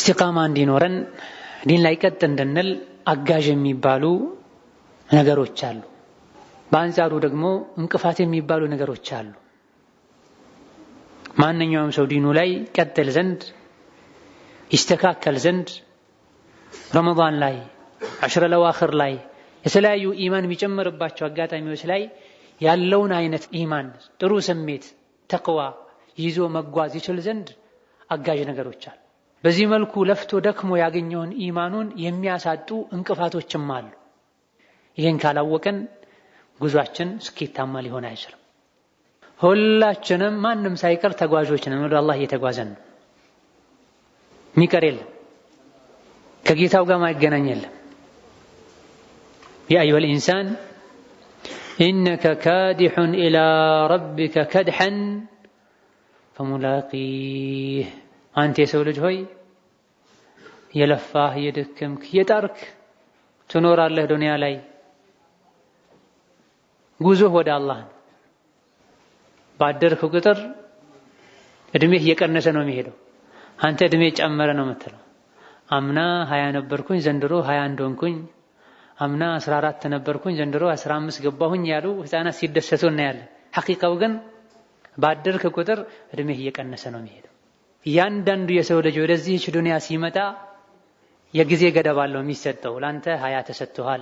ኢስቲቃማ እንዲኖረን ዲን ላይ ቀጥ እንድንል አጋዥ የሚባሉ ነገሮች አሉ። በአንጻሩ ደግሞ እንቅፋት የሚባሉ ነገሮች አሉ። ማንኛውም ሰው ዲኑ ላይ ቀጥል ዘንድ ይስተካከል ዘንድ ረመዳን ላይ አሽረ ለዋኺር ላይ የተለያዩ ኢማን የሚጨምርባቸው አጋጣሚዎች ላይ ያለውን አይነት ኢማን ጥሩ ስሜት ተቅዋ ይዞ መጓዝ ይችል ዘንድ አጋዥ ነገሮች አሉ። በዚህ መልኩ ለፍቶ ደክሞ ያገኘውን ኢማኑን የሚያሳጡ እንቅፋቶችም አሉ። ይህን ካላወቀን ጉዟችን ስኬታማ ሊሆን አይችልም። ሁላችንም ማንም ሳይቀር ተጓዦች ነን። ወደ አላህ እየተጓዘን ነው። የሚቀር የለም። ከጌታው ጋር ማይገናኝ የለም። ያ አዩሀል ኢንሳን ኢነከ ካዲሑን ኢላ ረቢከ ከድሐን ፈሙላቂህ። አንተ የሰው ልጅ ሆይ የለፋህ የደከምክ የጣርክ ትኖራለህ ዱንያ ላይ። ጉዞህ ወደ አላህ ነው። ባደርክ ቁጥር እድሜህ እየቀነሰ ነው የሚሄደው። አንተ እድሜ ጨመረ ነው የምትለው። አምና 20 ነበርኩኝ ዘንድሮ 21 ሆንኩኝ፣ አምና 14 ነበርኩኝ ዘንድሮ 15 ገባሁኝ ያሉ ህፃናት ሲደሰቱ እናያለን። ሐቂቃው ግን ባደርክ ቁጥር እድሜህ እየቀነሰ ነው የሚሄደው። እያንዳንዱ የሰው ልጅ ወደዚህች ዱንያ ሲመጣ የጊዜ ገደብ አለው የሚሰጠው። ላንተ 20 ተሰጥቷል፣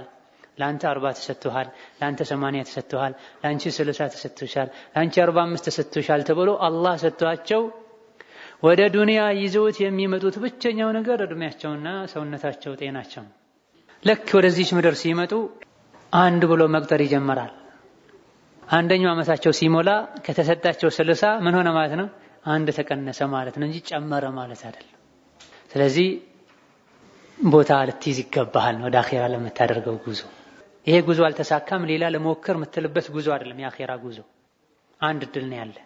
ላንተ 40 ተሰጥቷል፣ ላንተ 80 ተሰጥቷል፣ ላንቺ 60 ተሰጥቷል፣ ላንቺ 45 ተሰጥቷል ተብሎ አላህ ሰጥቷቸው ወደ ዱንያ ይዘውት የሚመጡት ብቸኛው ነገር እድሜያቸውና ሰውነታቸው ጤናቸው። ልክ ወደዚህች ምድር ሲመጡ አንድ ብሎ መቁጠር ይጀምራል። አንደኛው ዓመታቸው ሲሞላ ከተሰጣቸው 60 ምን ሆነ ማለት ነው? አንድ ተቀነሰ ማለት ነው እንጂ ጨመረ ማለት አይደለም። ስለዚህ ቦታ ልትይዝ ይገባሃል ወደ አኺራ ለምታደርገው ጉዞ። ይሄ ጉዞ አልተሳካም ሌላ ለሞከር የምትልበት ጉዞ አይደለም። የአኺራ ጉዞ አንድ እድል ነው ያለ።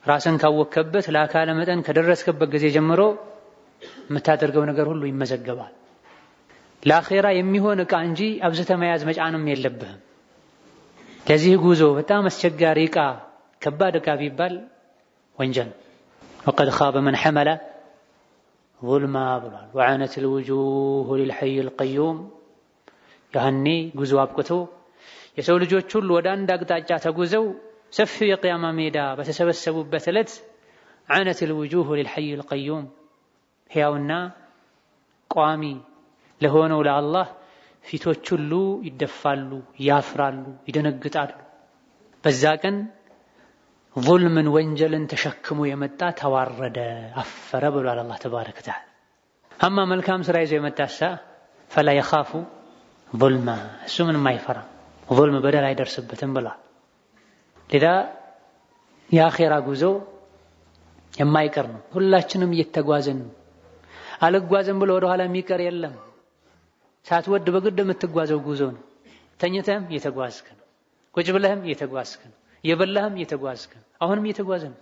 ራስን ካወከበት ለአካለ መጠን ከደረስክበት ጊዜ ጀምሮ የምታደርገው ነገር ሁሉ ይመዘገባል። ለአኺራ የሚሆን ዕቃ እንጂ አብዝተህ መያዝ መጫንም የለብህም። ለዚህ ጉዞ በጣም አስቸጋሪ ዕቃ ከባድ ዕቃ ቢባል ወንጀል። ወቀድ ኻበ መን ሐመለ ዙልማ ብሏል። ወዐነት ልውጁህ ሊልሐይ ልቀዩም። ያህኔ ጉዞ አብቅቶ የሰው ልጆች ሁሉ ወደ አንድ አቅጣጫ ተጉዘው ሰፊው የቅያማ ሜዳ በተሰበሰቡበት ዕለት ዐነት ልውጁህ ሊልሐይ ልቀዩም፣ ሕያውና ቋሚ ለሆነው ለአላህ ፊቶች ሁሉ ይደፋሉ፣ ያፍራሉ፣ ይደነግጣሉ። በዛ ቀን ዙልምን ወንጀልን ተሸክሞ የመጣ ተዋረደ፣ አፈረ ብሏል አላህ ተባረከ ወተዓላ። አማ መልካም ስራ ይዞ የመጣሳ ፈላ የኻፉ ዙልማ፣ እሱ ምንም አይፈራም፣ ዙልም በደል አይደርስበትም ብሏል። ሌላ የአኺራ ጉዞ የማይቀር ነው። ሁላችንም እየተጓዘን ነው። አልጓዝም ብሎ ወደ ኋላ የሚቀር የለም። ሳትወድ በግድ የምትጓዘው ጉዞ ነው። ተኝተህም እየተጓዝክ ነው፣ ቁጭ ብለህም እየተጓዝክ ነው፣ የበላህም እየተጓዝክ ነው። አሁንም እየተጓዘ ነው።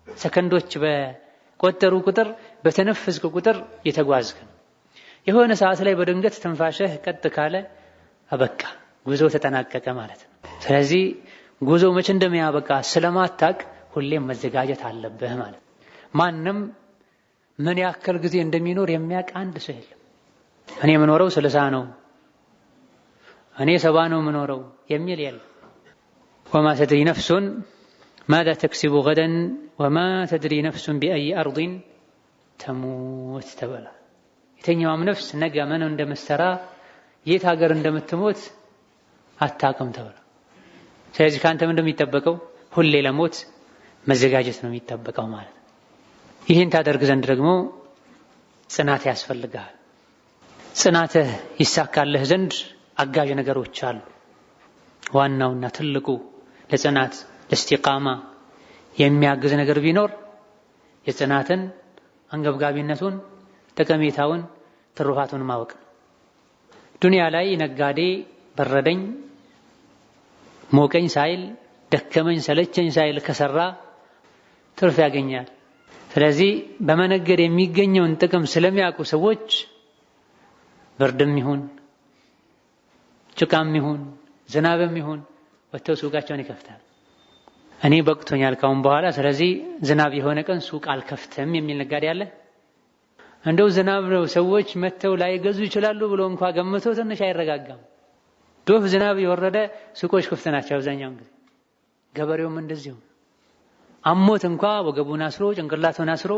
ሰከንዶች በቆጠሩ ቁጥር በተነፈስክ ቁጥር እየተጓዝክ ነው። የሆነ ሰዓት ላይ በድንገት ትንፋሽህ ቀጥ ካለ አበቃ፣ ጉዞ ተጠናቀቀ ማለት ነው። ስለዚህ ጉዞ መቼ እንደሚያበቃ ስለማታቅ ሁሌም መዘጋጀት አለብህ ማለት ነው። ማንም ምን ያክል ጊዜ እንደሚኖር የሚያውቅ አንድ ሰው የለም። እኔ የምኖረው 60 ነው፣ እኔ 70 ነው የምኖረው የሚል የለም። ወማ ተድሪ ነፍሱን ማዛ ተክሲቡ ገደን ወማ ተድሪ ነፍሱን ቢአይ አርዲን ተሙት ተበላ። የተኛውም ነፍስ ነገ ምን እንደምትሰራ የት ሀገር እንደምትሞት አታውቅም ተበላ። ስለዚህ ከአንተ ምን እንደሚጠበቀው ሁሌ ለሞት መዘጋጀት ነው የሚጠበቀው ማለት ነው። ይህን ታደርግ ዘንድ ደግሞ ጽናት ያስፈልጋል። ጽናትህ ይሳካልህ ዘንድ አጋዥ ነገሮች አሉ። ዋናውና ትልቁ ለጽናት ለእስቲቃማ የሚያግዝ ነገር ቢኖር የጽናትን አንገብጋቢነቱን፣ ጠቀሜታውን፣ ትሩፋቱን ማወቅ። ዱንያ ላይ ነጋዴ በረደኝ ሞቀኝ ሳይል ደከመኝ ሰለቸኝ ሳይል ከሰራ ትርፍ ያገኛል። ስለዚህ በመነገድ የሚገኘውን ጥቅም ስለሚያውቁ ሰዎች ብርድም ይሁን ጭቃም ይሁን ዝናብም ይሁን ወጥተው ሱቃቸውን ይከፍታል። እኔ በቅቶኛል ካሁን በኋላ ስለዚህ ዝናብ የሆነ ቀን ሱቅ አልከፍትም የሚል ነጋዴ አለ? እንደው ዝናብ ነው ሰዎች መተው ላይገዙ ይችላሉ ብሎ እንኳን ገምቶ ትንሽ አይረጋጋም። ዶፍ ዝናብ የወረደ ሱቆች ክፍት ናቸው አብዛኛውን ጊዜ። ገበሬውም እንደዚሁ አሞት እንኳን ወገቡን አስሮ ጭንቅላቱን አስሮ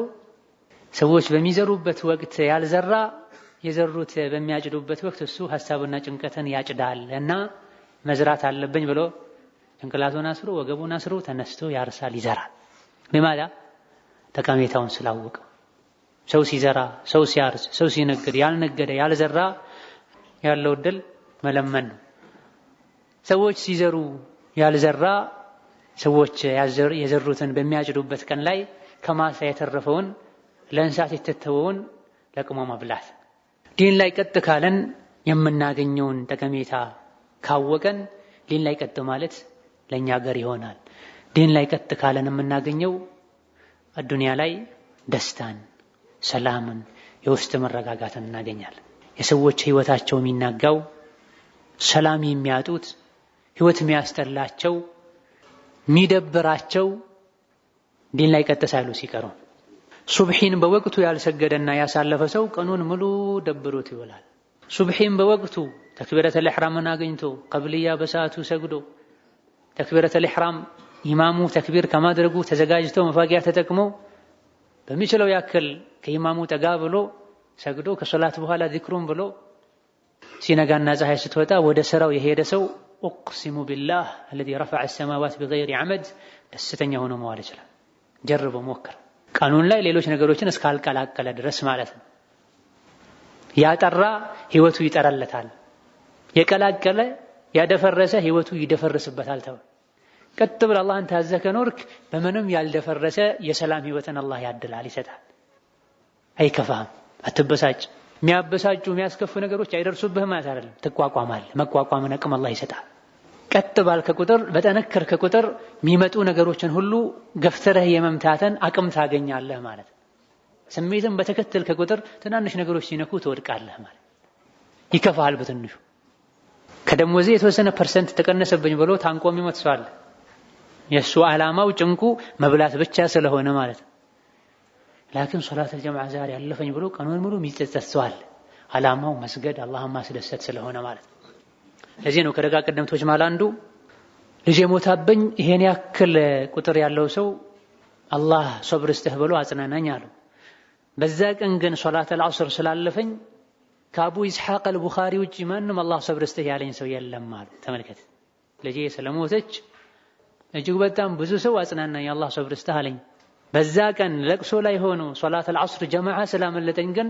ሰዎች በሚዘሩበት ወቅት ያልዘራ የዘሩት በሚያጭዱበት ወቅት እሱ ሐሳብና ጭንቀትን ያጭዳል እና መዝራት አለብኝ ብሎ ጭንቅላቱን አስሮ ወገቡን አስሮ ተነስቶ ያርሳል ይዘራል። ለማዳ ጠቀሜታውን ስላወቀ ሰው ሲዘራ ሰው ሲያርስ ሰው ሲነግድ ያልነገደ ያልዘራ ያለው ድል መለመን ነው። ሰዎች ሲዘሩ ያልዘራ ሰዎች የዘሩትን በሚያጭዱበት ቀን ላይ ከማሳ የተረፈውን ለእንስሳት የተተወውን ለቅሞ መብላት። ዲን ላይ ቀጥ ካለን የምናገኘውን ጠቀሜታ ካወቀን ዲን ላይ ቀጥ ማለት ለኛ ሀገር ይሆናል። ዲን ላይ ቀጥ ካለን የምናገኘው አዱንያ ላይ ደስታን፣ ሰላምን፣ የውስጥ መረጋጋትን እናገኛለን። የሰዎች ህይወታቸው የሚናጋው ሰላም የሚያጡት ህይወት የሚያስጠላቸው የሚደብራቸው ዲን ላይ ቀጥ ሳይሉ ሲቀሩ። ሱብሂን በወቅቱ ያልሰገደና ያሳለፈ ሰው ቀኑን ሙሉ ደብሮት ይውላል። ሱብሂን በወቅቱ ተክቢረተል ኢሕራምን አግኝቶ ቀብልያ በሰዓቱ ሰግዶ ተክቢረተል ኢሕራም ኢማሙ ተክቢር ከማድረጉ ተዘጋጅቶ መፋቂያ ተጠቅሞ በሚችለው ያክል ከኢማሙ ጠጋ ብሎ ሰግዶ ከሶላት በኋላ ዚክሩን ብሎ ሲነጋና ፀሐይ ስትወጣ ወደ ስራው የሄደ ሰው أقسم بالله الذي رفع السماوات بغير عمد ደስተኛ ሆኖ መዋል ይችላል። ጀርቦ ሞክር። ቀኑን ላይ ሌሎች ነገሮችን እስካልቀላቀለ ድረስ ማለት ነው። ያጠራ ህይወቱ ይጠራለታል፣ የቀላቀለ ያደፈረሰ ህይወቱ ይደፈርስበታል። ተው ቀጥ ብለህ አላህን ታዘህ ከኖርክ በምንም ያልደፈረሰ የሰላም ህይወትን አላህ ያድላል ይሰጣል። አይከፋህም፣ አትበሳጭ። የሚያበሳጩ የሚያስከፉ ነገሮች አይደርሱብህም ማለት አይደለም። ትቋቋማለህ። መቋቋምን አቅም አላህ ይሰጣል። ቀጥ ባልከ ቁጥር በጠነከርክ ቁጥር የሚመጡ ነገሮችን ሁሉ ገፍትረህ የመምታተን አቅም ታገኛለህ ማለት ነው። ስሜትን በተከተልከ ቁጥር ትናንሽ ነገሮች ሲነኩ ትወድቃለህ ማለት ይከፋሃል። በትንሹ ከደሞዜ የተወሰነ ፐርሰንት ተቀነሰብኝ ብሎ ታንቆ የሚሞት ሰው አለ። የእሱ ዓላማው ጭንቁ መብላት ብቻ ስለሆነ ማለት ነው። ላኪን ሶላት አልጀማዓ ዛሬ ያለፈኝ ብሎ ቀኑን ሙሉ የሚጸጸት ሰው አለ። ዓላማው መስገድ አላህን ማስደሰት ስለሆነ ማለት ነው። ለዚህ ነው ከደጋ ቀደምቶች ማለት አንዱ ልጄ ሞታብኝ ይሄን ያክል ቁጥር ያለው ሰው አላህ ሶብር ይስጥህ ብሎ አጽናናኝ አሉ። በዛ ቀን ግን ሶላት አልዐስር ስላለፈኝ ከአቡ ኢስሐቅ አልቡኻሪ ውጪ ማንም አላህ ሶብር ይስጥህ ያለኝ ሰው የለም አሉ። ተመልከት፣ ልጄ ስለሞተች እጅግ በጣም ብዙ ሰው አጽናናኝ፣ አላህ ሶብር ይስጥህ አለኝ። በዛ ቀን ለቅሶ ላይ ሆኖ ሶላት አልዐስር ጀማዓ ስላመለጠኝ ግን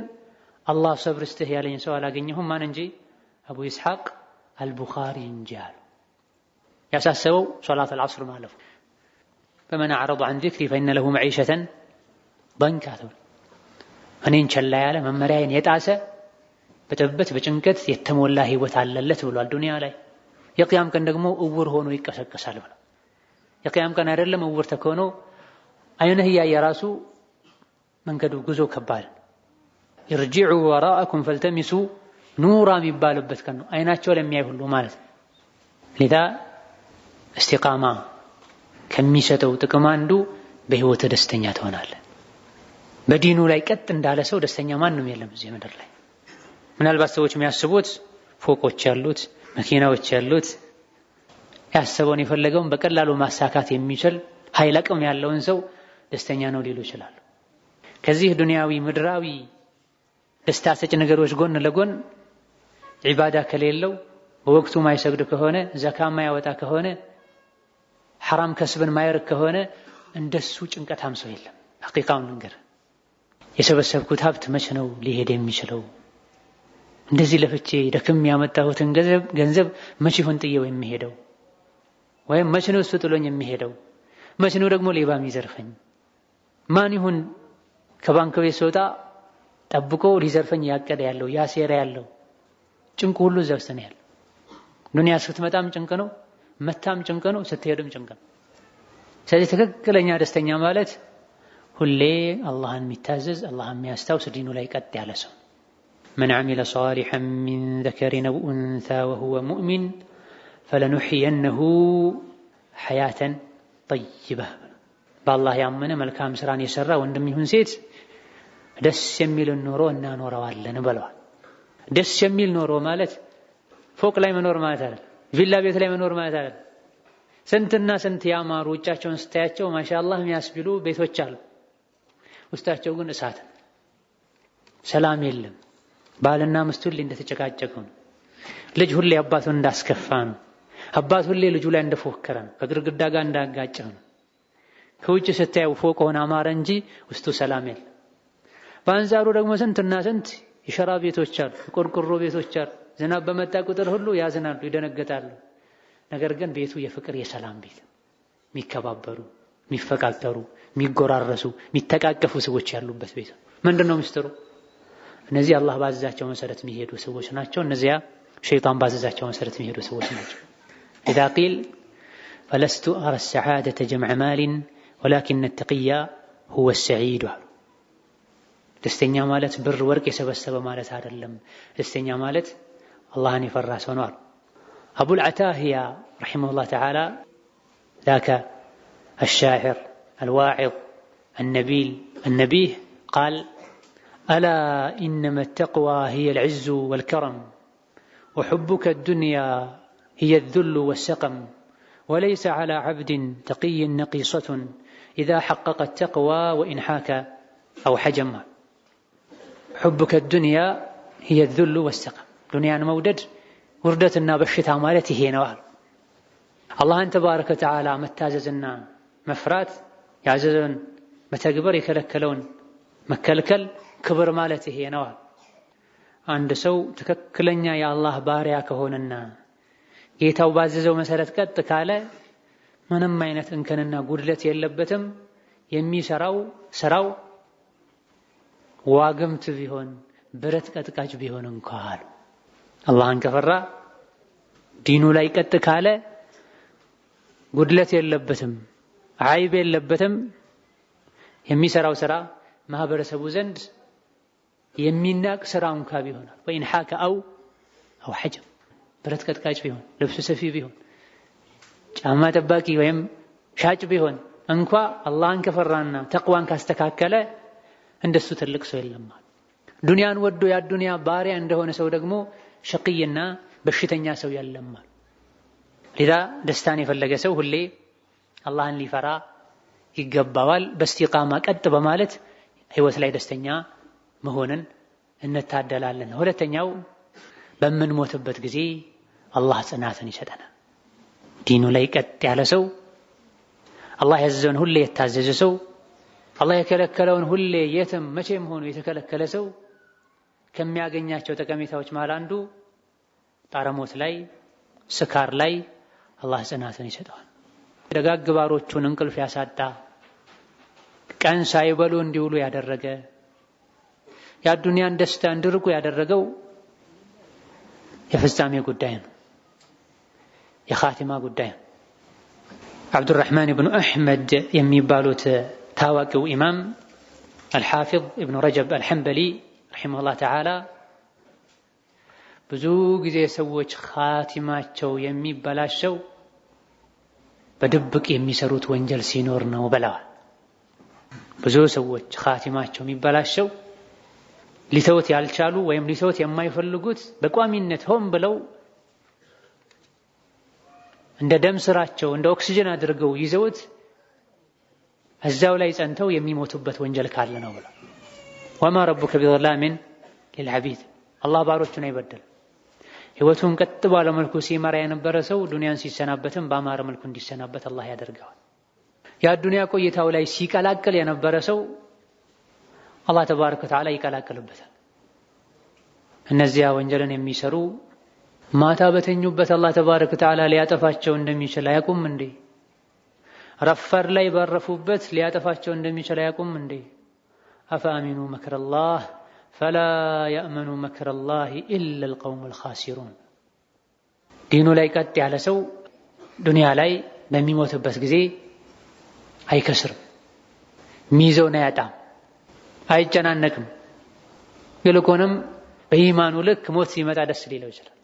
አላህ ሶብር ይስጥህ ያለኝ ሰው አላገኘሁም ማን እንጂ አቡ ኢስሐቅ አልቡኻሪ እንጂ አሉ። ያሳሰበው ሶላት አልዐስር ማለፉ። فمن أعرض عن ذكري فإن له معيشة ضنكا እኔን ቸላ ያለ መመሪያዬን የጣሰ በጥበት በጭንቀት የተሞላ ህይወት አለለት ብሏል ዱንያ ላይ። የቂያም ቀን ደግሞ እውር ሆኖ ይቀሰቀሳል ብሏል። የቂያም ቀን አይደለም እውር ተኮኖ አይነህ ያየ ራሱ መንገዱ ጉዞ ከባድ። ارجعوا وراءكم فالتمسوا نورا የሚባልበት ቀን ነው። አይናቸው ለሚያይ ሁሉ ማለት ነው። ለዳ እስቲቃማ ከሚሰጠው ጥቅም አንዱ በህይወት ደስተኛ ትሆናለህ። በዲኑ ላይ ቀጥ እንዳለ ሰው ደስተኛ ማንም የለም እዚህ ምድር ላይ። ምናልባት ሰዎች የሚያስቡት ፎቆች ያሉት መኪናዎች ያሉት ያሰበውን የፈለገውን በቀላሉ ማሳካት የሚችል ኃይል አቅም ያለውን ሰው ደስተኛ ነው ሊሉ ይችላሉ። ከዚህ ዱንያዊ ምድራዊ ደስታ ሰጪ ነገሮች ጎን ለጎን ዒባዳ ከሌለው በወቅቱ ማይሰግድ ከሆነ ዘካ ማያወጣ ከሆነ ሐራም ከስብን ማይርክ ከሆነ እንደሱ ጭንቀታም ሰው የለም። ሐቂቃውን ነገር የሰበሰብኩት ሀብት መቼ ነው ሊሄድ የሚችለው? እንደዚህ ለፍቼ ደክም ያመጣሁትን ገንዘብ መቼ ይሆን ጥዬው የሚሄደው? ወይም መቼ ነው እሱ ጥሎኝ የሚሄደው? መቼ ነው ደግሞ ሌባ የሚዘርፈኝ? ማን ይሁን ከባንክ ቤት ስወጣ ጠብቆ ሊዘርፈኝ ያቀደ ያለው ያሴረ ያለው? ጭንቁ ሁሉ እዛ ውስጥ ነው ያለው። ዱንያ ስትመጣም ጭንቅ ነው፣ መታም ጭንቅ ነው፣ ስትሄድም ጭንቅ ነው። ስለዚህ ትክክለኛ ደስተኛ ማለት ሁሌ አላህን የሚታዘዝ አላህን የሚያስታውስ ዲኑ ላይ ቀጥ ያለ ሰው። من عمل صالحا من ذكر أو أنثى وهو مؤمن فلنحيينه حياة طيبة። በአላህ ያመነ መልካም ስራን የሰራ ወንድም ይሁን ሴት ደስ የሚል ኑሮ እናኖረዋለን ብለዋል። ደስ የሚል ኑሮ ማለት ፎቅ ላይ መኖር ማለት አይደለም፣ ቪላ ቤት ላይ መኖር ማለት አይደለም። ስንትና ስንት ያማሩ ውጫቸውን ስታያቸው ማሻአላህ የሚያስብሉ ቤቶች አሉ። ውስጣቸው ግን እሳት፣ ሰላም የለም። ባልና ሚስት ሁሌ እንደተጨቃጨቁ ነው። ልጅ ሁሌ አባቱን እንዳስከፋ ነው። አባት ሁሌ ልጁ ላይ እንደፎከረ ነው። ከግድግዳ ጋር እንዳጋጨ ነው። ከውጭ ስታየው ፎቅ ሆነ አማረ እንጂ ውስጡ ሰላም የለም። በአንጻሩ ደግሞ ስንትና ስንት የሸራ ቤቶች አሉ፣ የቆርቆሮ ቤቶች አሉ። ዝናብ በመጣ ቁጥር ሁሉ ያዝናሉ፣ ይደነገጣሉ። ነገር ግን ቤቱ የፍቅር የሰላም ቤት፣ የሚከባበሩ፣ የሚፈቃቀሩ፣ የሚጎራረሱ፣ የሚተቃቀፉ ሰዎች ያሉበት ቤት። ምንድነው ምስጢሩ? እነዚህ አላህ ባዘዛቸው መሰረት የሚሄዱ ሰዎች ናቸው። እነዚያ ሸይጣን ባዘዛቸው መሰረት የሚሄዱ ሰዎች ናቸው። إذا قيل فلست أرى السعادة جمع مال ولكن التقي هو السعيد. ደስተኛ ማለት ብር ወርቅ የሰበሰበ ማለት አይደለም። ደስተኛ ማለት አላህን የፈራ ሰው ነው። أبو العتاهية رحمه الله تعالى ذاك الشاعر الواعظ النبيه قال: ألا إنما التقوى هي العز والكرم وحبك الدنيا هي الذل والسقم وليس على عبد تقي نقيصة إذا حقق التقوى وإن حاك أو حجم. حبك الدنيا هي الذل والسقم. دنيا مودد وردتنا بشتها مالتي هي نوال. الله تبارك وتعالى متاززنا مفرات يعززون متكبر يكلكلون مكلكل كبر مالتي هي نوال. عند سو تككلنيا يا الله باريا كهوننا ጌታው ባዘዘው መሰረት ቀጥ ካለ ምንም አይነት እንከንና ጉድለት የለበትም። የሚሰራው ስራው ዋግምት ቢሆን ብረት ቀጥቃጭ ቢሆን እንኳን አላህን ከፈራ ዲኑ ላይ ቀጥ ካለ ጉድለት የለበትም፣ አይብ የለበትም። የሚሰራው ስራ ማህበረሰቡ ዘንድ የሚናቅ ስራ እንኳን ቢሆን ወይን ሐከ አው ሐጀም ብረት ቀጥቃጭ ቢሆን ልብስ ሰፊ ቢሆን ጫማ ጠባቂ ወይም ሻጭ ቢሆን እንኳ አላህን ከፈራና ተቅዋን ካስተካከለ እንደሱ ትልቅ ሰው የለም። ዱንያን ወዶ ያ ዱንያ ባሪያ እንደሆነ ሰው ደግሞ ሸቂይና በሽተኛ ሰው የለም። ለዛ ደስታን የፈለገ ሰው ሁሌ አላህን ሊፈራ ይገባዋል። በእስቲቃማ ቀጥ በማለት ህይወት ላይ ደስተኛ መሆንን እንታደላለን። ሁለተኛው በምንሞትበት ጊዜ አላህ ጽናትን ይሰጠናል። ዲኑ ላይ ቀጥ ያለ ሰው፣ አላህ ያዘዘውን ሁሌ የታዘዘ ሰው፣ አላህ የከለከለውን ሁሌ የትም መቼም ሆኖ የተከለከለ ሰው ከሚያገኛቸው ጠቀሜታዎች መሃል አንዱ ጣረሞት ላይ ስካር ላይ አላህ ጽናትን ይሰጠዋል። ደጋግ ባሮቹን እንቅልፍ ያሳጣ ቀን ሳይበሉ እንዲውሉ ያደረገ የዱንያን ደስታ እንዲርቁ ያደረገው የፍጻሜ ጉዳይ ነው፣ የኻቲማ ጉዳይ ነው። አብዱራህማን ኢብኑ አሕመድ የሚባሉት ታዋቂው ኢማም አልሓፊዝ ኢብኑ ረጀብ አልሐንበሊ ረሒመሁላህ ተዓላ ብዙ ጊዜ ሰዎች ኻቲማቸው የሚበላሸው በድብቅ የሚሰሩት ወንጀል ሲኖር ነው ብለዋል። ብዙ ሰዎች ኻቲማቸው የሚበላሸው ሊተውት ያልቻሉ ወይም ሊተውት የማይፈልጉት በቋሚነት ሆን ብለው እንደ ደም ስራቸው እንደ ኦክሲጅን አድርገው ይዘውት እዛው ላይ ጸንተው የሚሞቱበት ወንጀል ካለ ነው ብለው ወማ ረቡከ ቢዘላሚን ሊልዓቢድ አላህ ባሮቹን አይበደል። ህይወቱን ቀጥ ባለ መልኩ ሲመራ የነበረ ሰው ዱንያን ሲሰናበትም በአማረ መልኩ እንዲሰናበት አላህ ያደርገዋል። ያ ዱንያ ቆይታው ላይ ሲቀላቀል የነበረ ሰው አላህ ተባረከ ወተዓላ ይቀላቀልበታል። እነዚያ ወንጀልን የሚሰሩ ማታ በተኙበት አላህ ተባረከ ወተዓላ ሊያጠፋቸው እንደሚችል አያውቁም እንዴ? ረፈር ላይ ባረፉበት ሊያጠፋቸው እንደሚችል አያውቁም እንዴ? አፈአሚኑ መክረላህ ፈላ የእመኑ መክረላህ ኢላ አልቀውሙል ኻሲሩን። ዲኑ ላይ ቀጥ ያለ ሰው ዱንያ ላይ በሚሞትበት ጊዜ አይከስርም፣ ሚይዘውን አያጣም፣ አይጨናነቅም። ይልቁንም በኢማኑ ልክ ሞት ሲመጣ ደስ ሊለው ይችላል።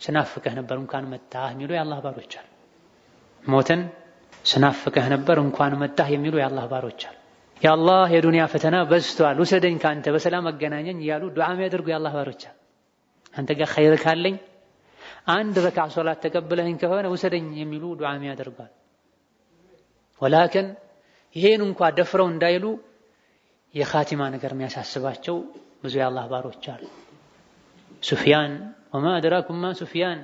ስናፍቀህ ነበር እንኳን መጣህ የሚሉ የአላህ ባሮች አሉ። ሞትን ስናፍቀህ ነበር እንኳን መጣህ የሚሉ የአላህ ባሮች አሉ። ያአላህ የዱንያ ፈተና በዝቷል ውሰደኝ ካንተ በሰላም አገናኘኝ እያሉ ዱዓ የሚያደርጉ የአላህ ባሮች አንተ ጋር ኸይር ካለኝ አንድ ረክዓ ሶላት ተቀበለኝ ከሆነ ውሰደኝ የሚሉ ዱዓ የሚያደርጋል። ወላኪን ይሄን እንኳን ደፍረው እንዳይሉ የኻቲማ ነገር የሚያሳስባቸው ብዙ የአላህ ባሮች አሉ። ሱፊያን ወማ አድራኩም ማ ሱፊያን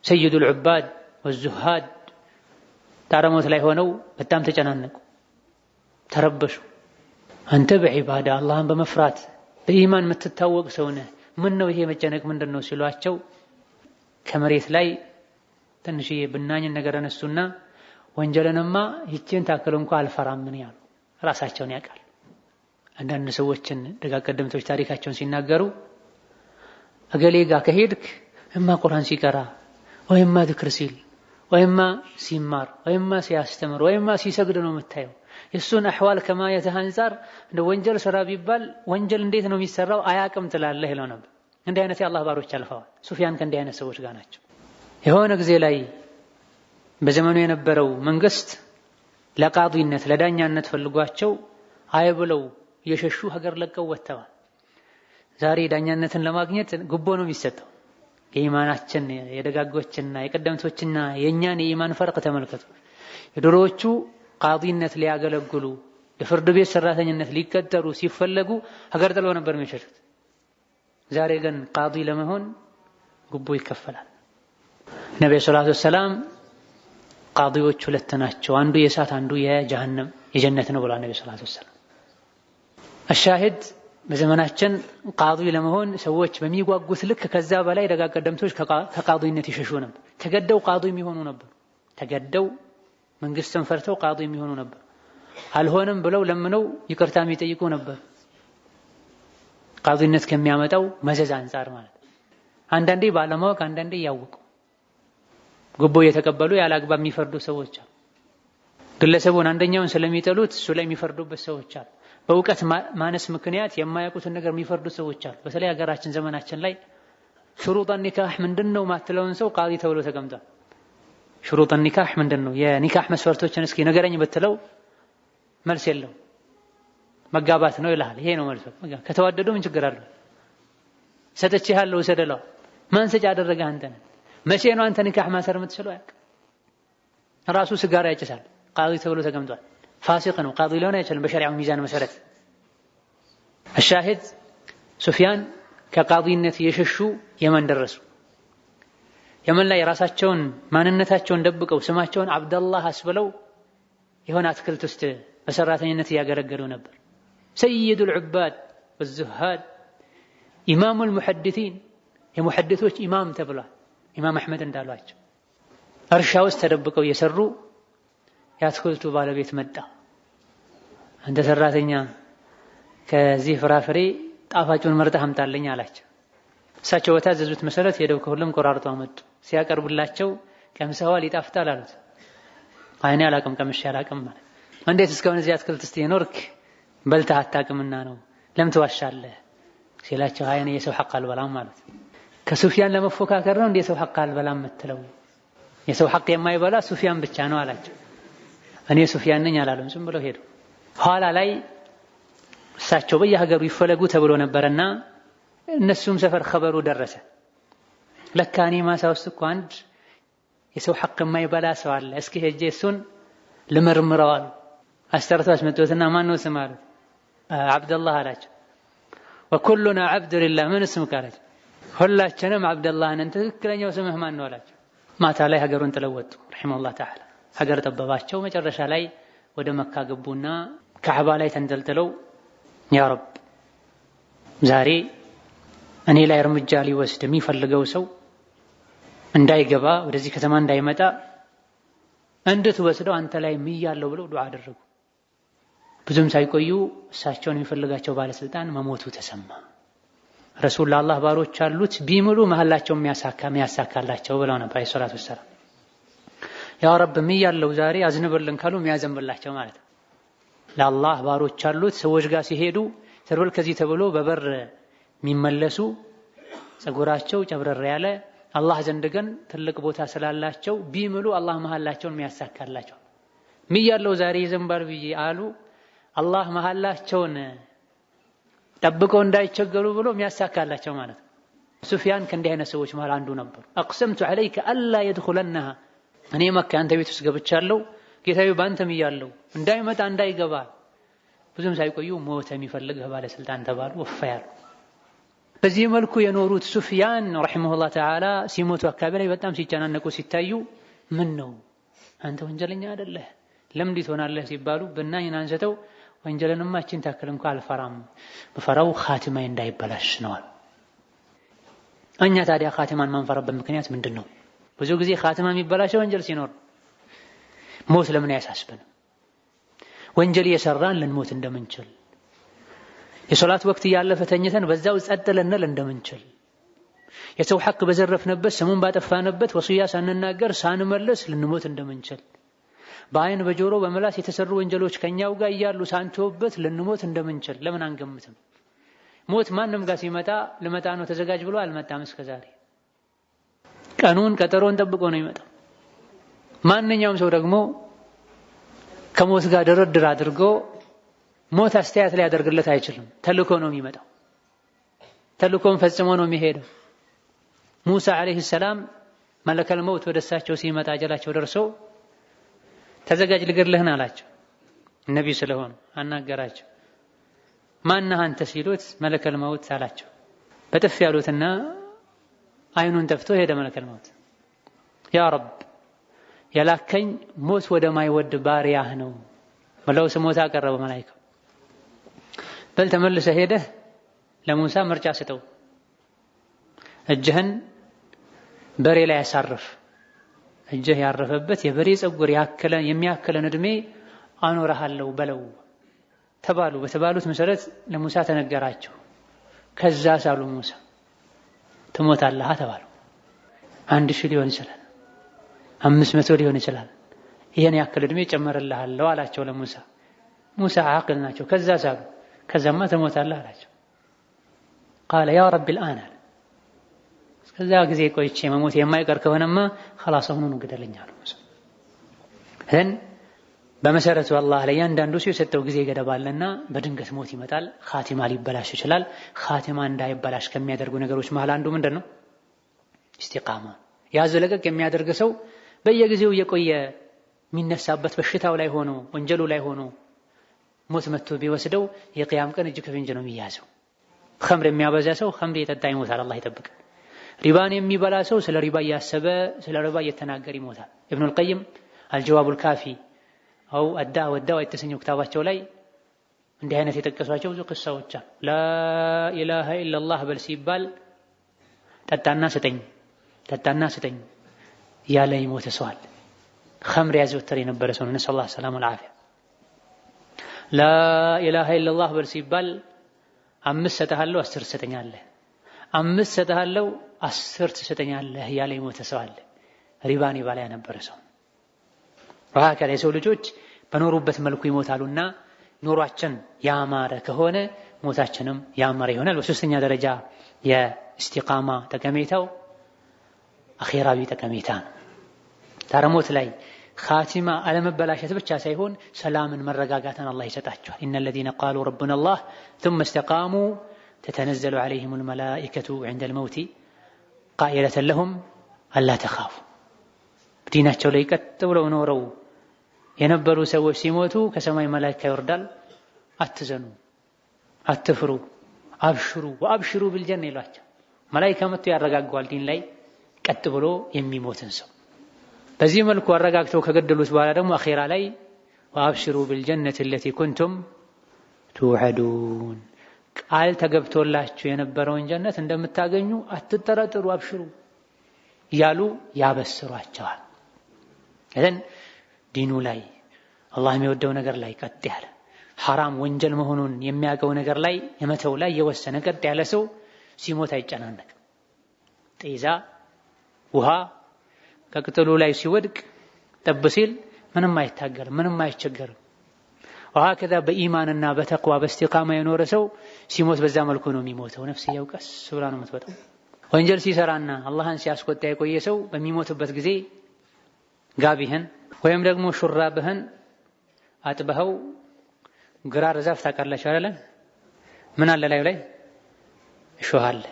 ሰይዱል ዑባድ ወዙሃድ ጣረሞት ላይ ሆነው በጣም ተጨናነቁ፣ ተረበሹ። አንተ በዒባዳ አላህን በመፍራት በኢማን የምትታወቅ ሰው ነህ፣ ምን ነው ይሄ መጨነቅ ምንድን ነው ሲሏቸው ከመሬት ላይ ትንሽዬ ብናኝን ነገር አነሱና ወንጀልንማ ይችን ታክል እንኳን አልፈራም ምን ያሉ ራሳቸውን ያውቃል። አንዳንድ ሰዎችን ደጋግ ቀደምቶች ታሪካቸውን ሲናገሩ እገሌ ጋር ከሄድክ እማ ቁርአን ሲቀራ ወይማ ዝክር ሲል ወይማ ሲማር ወይማ ሲያስተምር ወይማ ሲሰግድ ነው የምታየው። የሱን አህዋል ከማየትህ አንፃር እንደ ወንጀል ስራ ቢባል ወንጀል እንዴት ነው የሚሰራው አያቅም ትላለህ ይለው ነበር። እንዲህ አይነት የአላህ ባሮች አልፈዋል። ሱፊያን ከእንዲህ አይነት ሰዎች ጋር ናቸው። የሆነ ጊዜ ላይ በዘመኑ የነበረው መንግስት ለቃዲነት ለዳኛነት ፈልጓቸው አይ ብለው የሸሹ ሀገር ለቀው ወጥተዋል። ዛሬ ዳኛነትን ለማግኘት ጉቦ ነው የሚሰጠው። የኢማናችን የደጋጎችና የቀደምቶችና የኛን የኢማን ፈርቅ ተመልከቱ። የድሮዎቹ ቃዲነት ሊያገለግሉ ለፍርድ ቤት ሰራተኝነት ሊቀጠሩ ሲፈለጉ ሀገር ጥለው ነበር የሚሸሹት። ዛሬ ግን ቃዲ ለመሆን ጉቦ ይከፈላል። ነብዩ ሰለላሁ ዐለይሂ ወሰለም ቃዲዎች ሁለት ናቸው፣ አንዱ የእሳት አንዱ የጀሃነም የጀነት ነው ብለዋል ነብዩ ሰለላሁ ዐለይሂ ወሰለም። አሻሂድ በዘመናችን ቃዲ ለመሆን ሰዎች በሚጓጉት ልክ ከዛ በላይ ደጋግ ቀደምቶች ከቃዲነት ይሸሹ ነበር። ተገደው ቃዲ የሚሆኑ ነበር። ተገደው መንግስትን ፈርተው ቃዲ የሚሆኑ ነበር። አልሆነም ብለው ለምነው ይቅርታ የሚጠይቁ ነበር። ቃዲነት ከሚያመጣው መዘዝ አንፃር ማለት አንዳንዴ ባለማወቅ አንዳንዴ ያውቁ ጉቦ የተቀበሉ ያላግባብ የሚፈርዱ ሰዎች አሉ። ግለሰቡን አንደኛውን ስለሚጠሉት እሱ ላይ የሚፈርዱበት ሰዎች አሉ። በእውቀት ማነስ ምክንያት የማያውቁትን ነገር የሚፈርዱ ሰዎች አሉ። በተለይ ሀገራችን ዘመናችን ላይ ሽሩጥ ኒካህ ምንድነው ማትለውን ሰው ቃዲ ተብሎ ተቀምጧል። ሽሩጥ ኒካህ ምንድነው የኒካህ መስፈርቶችን እስኪ ንገረኝ ብትለው መልስ የለው። መጋባት ነው ይላል። ይሄ ነው መልሱ። ከተዋደዱ ምን ችግር አለው? ሰጥቼሃለሁ ሰደለው ማን ሰጭ አደረገ አንተ ነህ። መቼ ነው አንተ ኒካህ ማሰር የምትችለው? ያውቅ ራሱ ሲጋራ ያጨሳል። ቃዲ ተብሎ ተቀምጧል። ፋሲቅ ነው። ቃዲ ሊሆን አይችልም በሸሪዓው ሚዛን መሰረት። الشاهد ሱፊያን ከቃዲነት የሸሹ የመን ደረሱ። የመን ላይ ራሳቸውን ማንነታቸውን ደብቀው ስማቸውን አብደላህ አስብለው የሆነ አትክልት ውስጥ በሰራተኝነት ያገለገሉ ነበር። ሰይዱል ዑባድ ወዙሃድ ኢማሙል ሙሐዲሲን የሙሐዲሶች ኢማም ተብሏል። ኢማም አህመድ እንዳሏቸው እርሻ ውስጥ ተደብቀው የሰሩ የአትክልቱ ባለቤት መጣ። አንተ ሰራተኛ ከዚህ ፍራፍሬ ጣፋጩን መርጠህ አምጣልኝ አላቸው። እሳቸው በታዘዙት መሰረት ሄደው ከሁሉም ቆራርጠው አመጡ። ሲያቀርቡላቸው ቀምሰዋል፣ ይጣፍጣል አሉት። አይኔ አላቅም ቀምሼ አላቅም ማለት እንዴት እስካሁን እዚህ አትክልት ውስጥ የኖርክ በልተህ አታቅምና ነው ለምን ትዋሻለህ ሲላቸው አይኔ የሰው ሐቅ አልበላም ማለት። ከሱፊያን ለመፎካከር ነው እንደ የሰው ሐቅ አልበላም የምትለው? የሰው ሐቅ የማይበላ ሱፊያን ብቻ ነው አላቸው። እኔ ሱፊያን ነኝ አላለም፣ ዝም ብለው ሄዱ። ኋላ ላይ እሳቸው በየሀገሩ ይፈለጉ ተብሎ ነበርና እነሱም ሰፈር ኸበሩ ደረሰ። ለካ እኔ ማሳ ውስጥ እኮ አንድ የሰው ሐቅ የማይበላ ሰው አለ፣ እስኪ ሄጄ እሱን ልመርምረው አሉ። አስተርቶ አስመጡትና ማን ነው ስም አሉት። አብደላህ አላቸው። ወኩሉና አብዱ ሊላህ ምን ስምክ አላቸው። ሁላችንም አብደላህ ነን፣ ትክክለኛው ስምህ ማን ነው አላቸው። ማታ ላይ ሀገሩን ጥለው ወጡ ረሂመሁላህ ተዓላ። ሀገር ጠበባቸው። መጨረሻ ላይ ወደ መካ ገቡና ካዕባ ላይ ተንጠልጥለው ያ ረብ ዛሬ እኔ ላይ እርምጃ ሊወስድ የሚፈልገው ሰው እንዳይገባ ወደዚህ ከተማ እንዳይመጣ እንድትወስደው አንተ ላይ ምያለው ብለው ዱዓ አደረጉ። ብዙም ሳይቆዩ እሳቸውን የሚፈልጋቸው ባለስልጣን መሞቱ ተሰማ። ረሱል ለአላህ ባሮች አሉት ቢምሉ መሐላቸው የሚያሳካላቸው ብለው ነበር አለይሂ ሰላቱ ወሰላም። ያ ረብ ምያለው ዛሬ አዝንብልን ካሉ የሚያዘንብላቸው ማለት ነው። ለአላህ ባሮች አሉት ሰዎች ጋር ሲሄዱ ተርበል ከዚህ ተብሎ በበር የሚመለሱ ጸጉራቸው ጨብረር ያለ አላህ ዘንድ ግን ትልቅ ቦታ ስላላቸው ቢምሉ አላህ መሐላቸውን የሚያሳካላቸው ምያለው ዛሬ ይዘንባል ብዬ አሉ። አላህ መሐላቸውን ጠብቀው እንዳይቸገሩ ብሎ የሚያሳካላቸው ማለት ነው። ሱፊያን ከእንዲህ አይነት ሰዎች መሃል አንዱ ነበር። አቅሰምቱ ዐለይከ አላ የድኹለነሃ እኔ መካ አንተ ቤት ውስጥ ገብቻለሁ ጌታዬ ባንተም እያለሁ እንዳይመጣ እንዳይገባ። ብዙም ሳይቆዩ ሞተ የሚፈልግህ ባለስልጣን ተባሉ፣ ወፋ ያሉ። በዚህ መልኩ የኖሩት ሱፊያን ረሒመሁላህ ተዓላ ሲሞቱ አካባቢ ላይ በጣም ሲጨናነቁ ሲታዩ ምን ነው አንተ ወንጀለኛ አይደለህ ለምን ትሆናለህ ሲባሉ ብናኝን አንስተው ወንጀልንማ እቺን ታክል እንኳን አልፈራም በፈራው ኻቲማዬ እንዳይበላሽ ነው። እኛ ታዲያ ኻቲማን ማንፈራበት ምክንያት ምንድነው? ብዙ ጊዜ ኻቲማ የሚበላሸው ወንጀል ሲኖር፣ ሞት ለምን ያሳስበንም? ወንጀል እየሰራን ልንሞት እንደምንችል፣ የሶላት ወቅት ያለፈ ተኝተን በዛው ጸጥ ልንል እንደምንችል፣ የሰው ሐቅ በዘረፍንበት ስሙን ባጠፋንበት ወሲያ ሳንናገር ሳንመለስ ልንሞት እንደምንችል፣ በአይን በጆሮ በመላስ የተሰሩ ወንጀሎች ከኛው ጋር እያሉ ሳንተውበት ልንሞት እንደምንችል ለምን አንገምትም? ሞት ማንም ጋር ሲመጣ ልመጣ ነው ተዘጋጅ ብሎ አልመጣም። እስከዛሬ ቀኑን ቀጠሮን ጠብቆ ነው የሚመጣው። ማንኛውም ሰው ደግሞ ከሞት ጋር ድርድር አድርጎ ሞት አስተያየት ላይ ያደርግለት አይችልም። ተልኮ ነው የሚመጣው፣ ተልኮን ፈጽሞ ነው የሚሄደው። ሙሳ አለይሂ ሰላም መለከል መውት ወደ እሳቸው ሲመጣ አጀላቸው ደርሶ ተዘጋጅ ልገድልህን አላቸው። ነብይ ስለሆኑ አናገራቸው። ማነህ አንተ ሲሉት መለከል መውት አላቸው። በጥፍ ያሉትና አይኑን ተፍቶ ሄደ መለከል መውት። ያ ረብ የላከኝ ሞት ወደ ማይወድ ባሪያህ ነው ብለው ስሞታ አቀረበ መላእክቱ። በል ተመልሰህ ሄደህ ለሙሳ ምርጫ ስጠው፣ እጅህን በሬ ላይ ያሳርፍ፣ እጅህ ያረፈበት የበሬ ፀጉር የሚያክለን እድሜ አኖርሃለሁ በለው ተባሉ። በተባሉት መሰረት ለሙሳ ተነገራቸው። ከዛ ሳሉ ሙሳ ትሞታለህ ተባሉ። 1000 ሊሆን ይችላል፣ 500 ሊሆን ይችላል፣ ይሄን ያክል እድሜ ጨመረልሃለሁ አላቸው ለሙሳ። ሙሳ ዓቅል ናቸው። ከዛ ሳሉ ከዛማ ትሞታለህ አላቸው። ቃለ ያ ረቢ الآن ከዛ ጊዜ ቆይቼ መሞት የማይቀር ከሆነማ خلاص አሁን ነው ግደለኝ አሉ ሙሳ። በመሰረቱ አላህ ለእያንዳንዱ ሰው የሰጠው ጊዜ ገደብ አለና በድንገት ሞት ይመጣል። ኻቲማ ሊበላሽ ይችላል። ኻቲማ እንዳይበላሽ ከሚያደርጉ ነገሮች መሃል አንዱ ምንድነው? ኢስቲቃማ። ያዘለቀቅ የሚያደርግ ሰው በየጊዜው የቆየ የሚነሳበት በሽታው ላይ ሆኖ ወንጀሉ ላይ ሆኖ ሞት መጥቶ ቢወስደው የቂያም ቀን እጅ ከፍንጅ ነው የሚያዘው። ኸምር የሚያበዛ ሰው ኸምር የጠጣ ይሞታል፣ አላህ ይጠብቅ። ሪባን የሚበላ ሰው ስለ ሪባ ያሰበ ስለ ሪባ እየተናገረ ይሞታል። ኢብኑል ቀይም አልጀዋቡል ካፊ አው አዳ ወዳው የተሰኘው ክታባቸው ላይ እንዲህ አይነት የጠቀሷቸው ብዙ ቅሳዎች አሉ። ላኢላሃ ኢላላህ በል ሲባል ጠጣና ስጠኝ ያለ ይሞተ ሰው አለ። ኸምር ያዘወተረ የነበረ ሰው ነው። ነሰላህ ሰላሙ አልዓፊያ። ላኢላሃ ኢላላህ በል ሲባል 5 ሰጠሃለሁ 10 ትሰጠኛለህ፣ 5 ሰጠሃለሁ 10 ትሰጠኛለህ ያለ ይሞተ ሰው አለ። ሪባን ይባላ የነበረ ሰው ወሃከለ የሰው ልጆች በኖሩበት መልኩ ይሞታሉና ኑሯችን ያማረ ከሆነ ሞታችንም ያማረ ይሆናል። በሶስተኛ ደረጃ የኢስቲቃማ ጠቀሜታው አኺራዊ ጠቀሜታ ነው። ታረሞት ላይ ኻቲማ አለመበላሸት ብቻ ሳይሆን ሰላምን መረጋጋትን አላህ ይሰጣቸዋል። ኢነ الذين قالوا ربنا الله ثم استقاموا تتنزل عليهم الملائكة عند الموت قائلة لهم ألا تخافوا ዲናቸው ላይ ቀጥ ብለው ኖረው የነበሩ ሰዎች ሲሞቱ ከሰማይ መላእክት ይወርዳል። አትዘኑ፣ አትፍሩ፣ አብሽሩ ወአብሽሩ ቢልጀነ ይሏቸው። መላእክት መጥተው ያረጋጋዋል ዲን ላይ ቀጥ ብሎ የሚሞትን ሰው። በዚህ መልኩ አረጋግተው ከገደሉት በኋላ ደግሞ አኺራ ላይ ወአብሽሩ ቢልጀነቲ التي كنتم توعدون ቃል ተገብቶላችሁ የነበረውን ጀነት እንደምታገኙ አትጠራጠሩ፣ አብሽሩ ያሉ ያበስሯቸዋል። እዘን ዲኑ ላይ አላህ የሚወደው ነገር ላይ ቀጥ ያለ ሐራም ወንጀል መሆኑን የሚያውቀው ነገር ላይ የመተው ላይ የወሰነ ቀጥ ያለ ሰው ሲሞት አይጨናነቅም። ጤዛ ውሃ ከቅጠሉ ላይ ሲወድቅ ጠብ ሲል ምንም አይታገርም፣ ምንም አይቸገርም። ወሃከዛ በኢማንና በተቅዋ በእስቲቃማ የኖረ ሰው ሲሞት በዛ መልኩ ነው የሚሞተው። ነፍስያው ቀስ ብላ ነው የምትወጣው። ወንጀል ሲሰራና አላህን ሲያስቆጣ የቆየ ሰው በሚሞትበት ጊዜ ጋቢህን ወይም ደግሞ ሹራብህን አጥበኸው ግራር ዛፍ ታውቃላችሁ አይደል? ምን አለ ላዩ ላይ እሾህ አለ።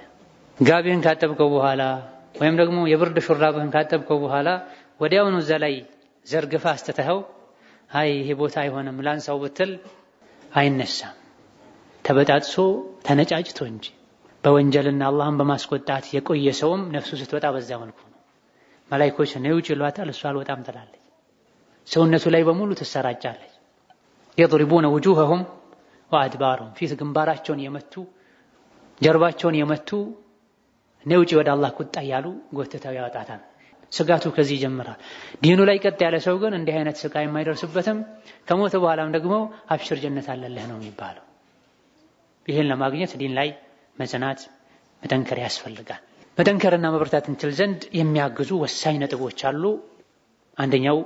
ጋቢህን ካጠብከው በኋላ ወይም ደግሞ የብርድ ሹራብህን ካጠብከው በኋላ ወዲያውኑ እዛ ላይ ዘርግፈህ አስተተኸው አይ ይሄ ቦታ አይሆንም ላንሳው ብትል አይነሳም። ተበጣጥሶ ተነጫጭቶ እንጂ በወንጀልና አላህን በማስቆጣት የቆየ ሰውም ነፍሱ ስትወጣ በዛ መልኩ ነው። መላእክቶች ነው ውጭ ይሏታል፣ እሷ አልወጣም ትላለች። ሰውነቱ ላይ በሙሉ ትሰራጫለች። يضربون وجوههم وأدبارهم ፊት ግንባራቸውን የመቱ ጀርባቸውን የመቱ ነው ውጭ ወደ አላህ ቁጣ ያሉ ጎተታው ያወጣታል። ስጋቱ ከዚህ ይጀምራል። ዲኑ ላይ ቀጥ ያለ ሰው ግን እንዲህ አይነት ስቃይ የማይደርስበትም ከሞተ በኋላም ደግሞ አብሽር ጀነት አለልህ ነው የሚባለው። ይሄን ለማግኘት ዲን ላይ መጽናት መጠንከር ያስፈልጋል። መጠንከርና መበርታት እንችል ዘንድ የሚያግዙ ወሳኝ ነጥቦች አሉ። አንደኛው